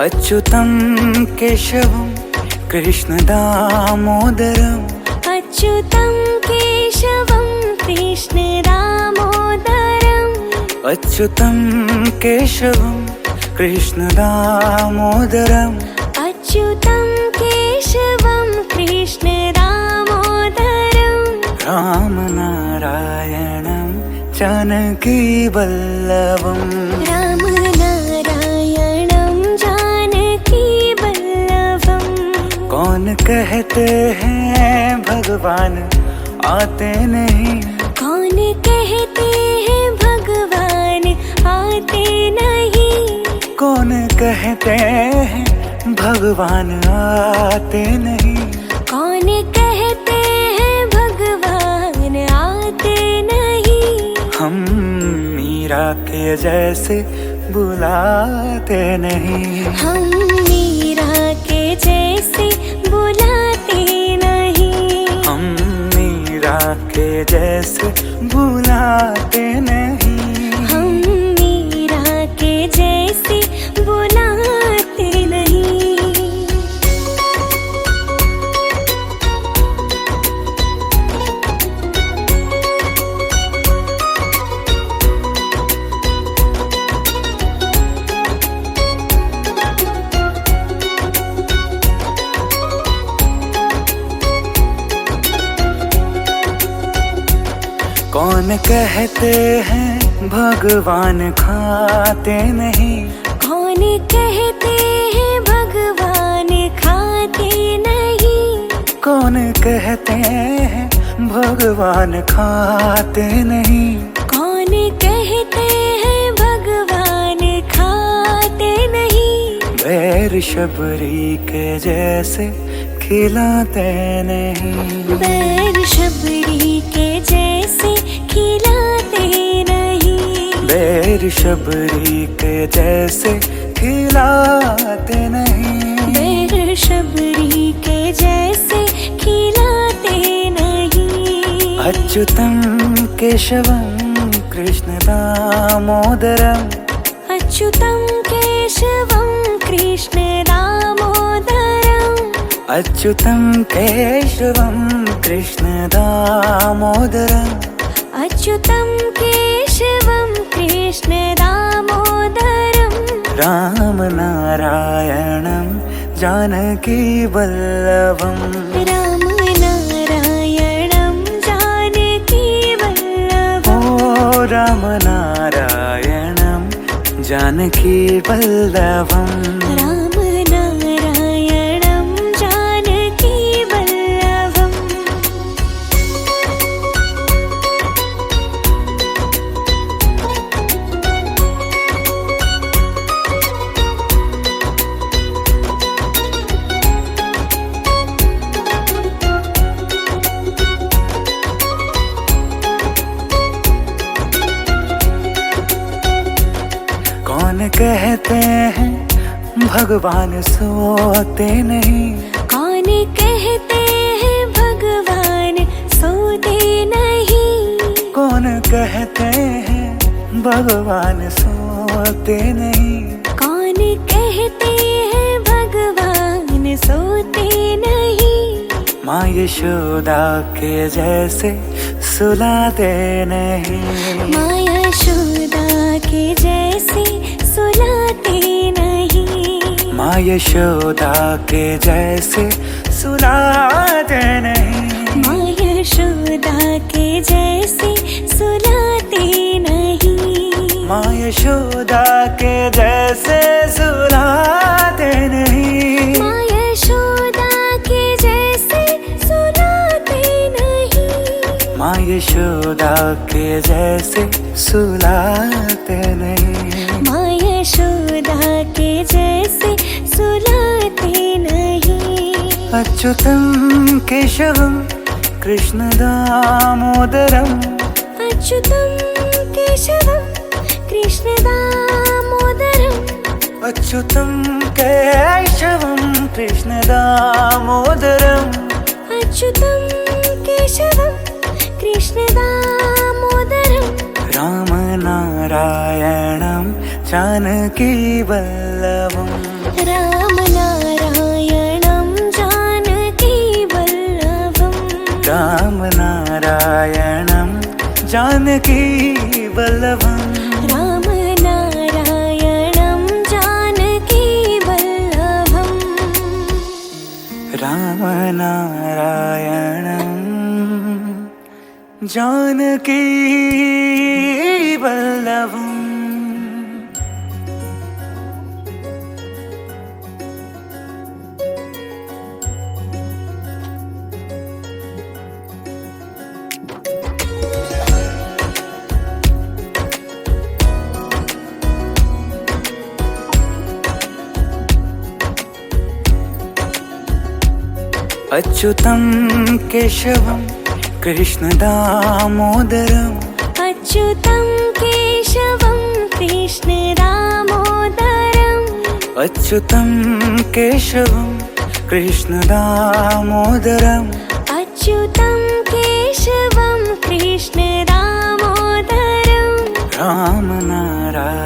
अच्युतं केशवं कृष्णदामोदरम् अच्युतं केशवं कृष्णदामोदरम् अच्युतं केशवं कृष्णदामोदरम् अच्युतं केशवं कृष्णदामोदरम् रामनारायणं जानकीवल्लभम् रामनारायणं जानकीवल्लभम् कौन कहते हैं भगवान आते नहीं। कौन कहते हैं भगवान आते नहीं। कौन कहते हैं भगवान आते नहीं। कौन कहते हैं भगवान आते नहीं। हम मीरा के जैसे बुलाते नहीं। हम मीरा के जैसे बुलाते नहीं। हम मीरा के जैसे बुलाते नहीं। हम मीरा के जैसे बुलाते नहीं। कौन कहते हैं भगवान खाते नहीं। कौन कहते हैं भगवान खाते नहीं। कौन कहते हैं भगवान खाते नहीं। कौन कहते हैं भगवान खाते नहीं। बैर शबरी के जैसे खिलाते नहीं। बैर शबरी के जैसे खिलाते नहीं। बैर शबरी के जैसे खिलाते नहीं। बैर शबरी के जैसे खिलाते नहीं। अच्युतं केशवं कृष्णदामोदरम् अच्युतं केशवं कृष्णदामोदरम् अच्युतं केशवं कृष्णदामोदरम् अच्युतं केशवं कृष्णदामोदरम् रामनारायणं जानकीवल्लभम् रामनारायणं जानकीवल्लभम् ओ रामनारायणं जानकीवल्लभम् रामनारायणं जानकीवल्लभम् कौन कहते हैं भगवान सोते नहीं। कौन कहते हैं भगवान सोते नहीं। कौन कहते हैं भगवान सोते नहीं। कौन कहते हैं भगवान सोते नहीं। माँ यशोदा के जैसे सुलाते नहीं। माँ यशोदा के जैसे सुलाते नहीं। माँ यशोदा के जैसे सुलाते नहीं। माँ यशोदा के जैसे सुलाते नहीं। माँ यशोदा के जैसे सुलाते नहीं। माँ यशोदा के जैसे सुलाते नहीं। माँ यशोदा के जैसे सुलाते नहीं। माँ यशोदा के जैसे सुलाते नहीं। अच्युतं केशवं कृष्णदामोदरम् अच्युतं केशवं कृष्णदामोदरम् अच्युतं केशवं कृष्णदामोदरम् अच्युतं केशवं कृष्णदामोदरम् रामनारायणं जानकीवल्लभम् राम नारायणं जानकी वल्लभं राम नारायणं जानकी वल्लभं राम नारायणं जानकी वल्लभं राम नारायणं जानकी वल्लभम् अच्युतं केशवं कृष्णदामोदरम् अच्युतं केशवं कृष्णदामोदरम् अच्युतं केशवं कृष्णदामोदरम् अच्युतं केशवं कृष्णदामोदरम् रामनारायणं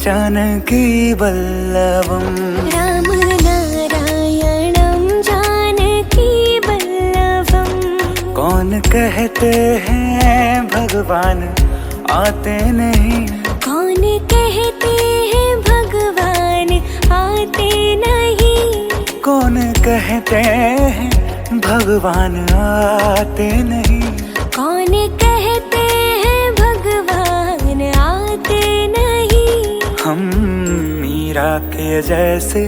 जानकी वल्लभम् राम नारायणं जानकी वल्लभम् कौन कहते हैं भगवान आते नहीं, कौन कहते हैं भगवान आते नहीं, कौन कहते हैं भगवान आते नहीं, कौन कहते हैं भगवान आते नहीं। हम मीरा के जैसे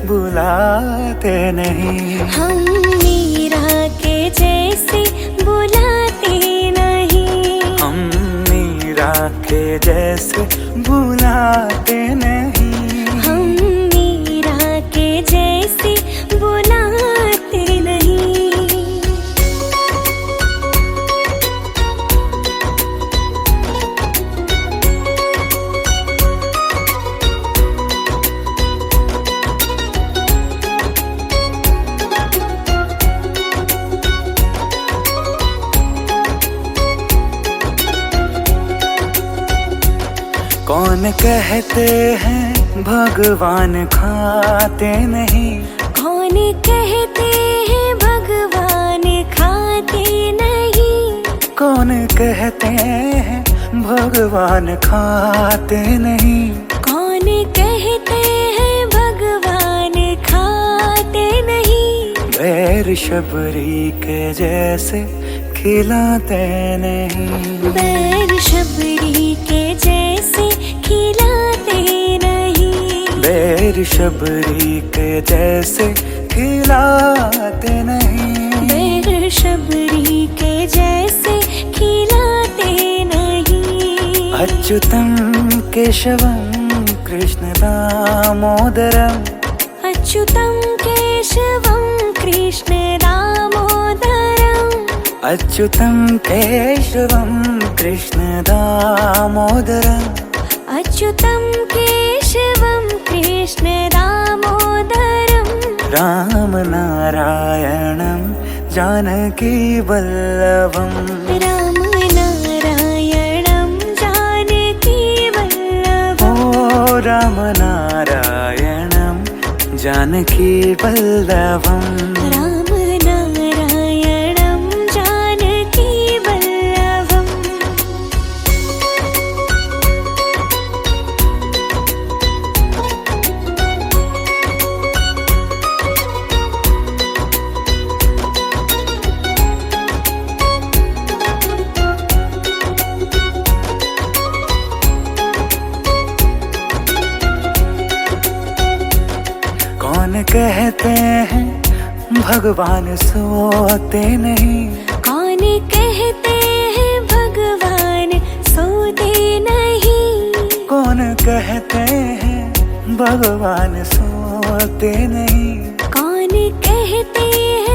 बुलाते नहीं, हम मीरा के जैसे बुलाते नहीं, हम मीरा के जैसे बुलाते नहीं, हम मीरा के जैसे बुलाते नहीं। कौन कहते हैं भगवान खाते नहीं, कौन कहते हैं भगवान खाते नहीं, कौन कहते हैं भगवान खाते नहीं, कौन कहते हैं भगवान खाते नहीं। बैर शबरी के जैसे खिलाते नहीं, बैर शबरी के जैसे खिलाते नहीं, बैर शबरी के जैसे खिलाते नहीं, बैर शबरी के जैसे खिलाते नहीं। अच्युतं केशवं कृष्णदामोदरम् अच्युतं केशवं कृष्णदामोदरम् अच्युतं केशवं कृष्णदामोदरम् अच्युतं केशवं कृष्णदामोदरम् रामनारायणं जानकी वल्लभम् राम नारायणं जानकी वल्लभम् ओ रामनारायणं जानकी वल्लभम् राम नारायणं जानकी वल्लभम् कौन कहते हैं भगवान सोते नहीं, कौन कहते हैं भगवान सोते नहीं, कौन कहते हैं भगवान सोते नहीं,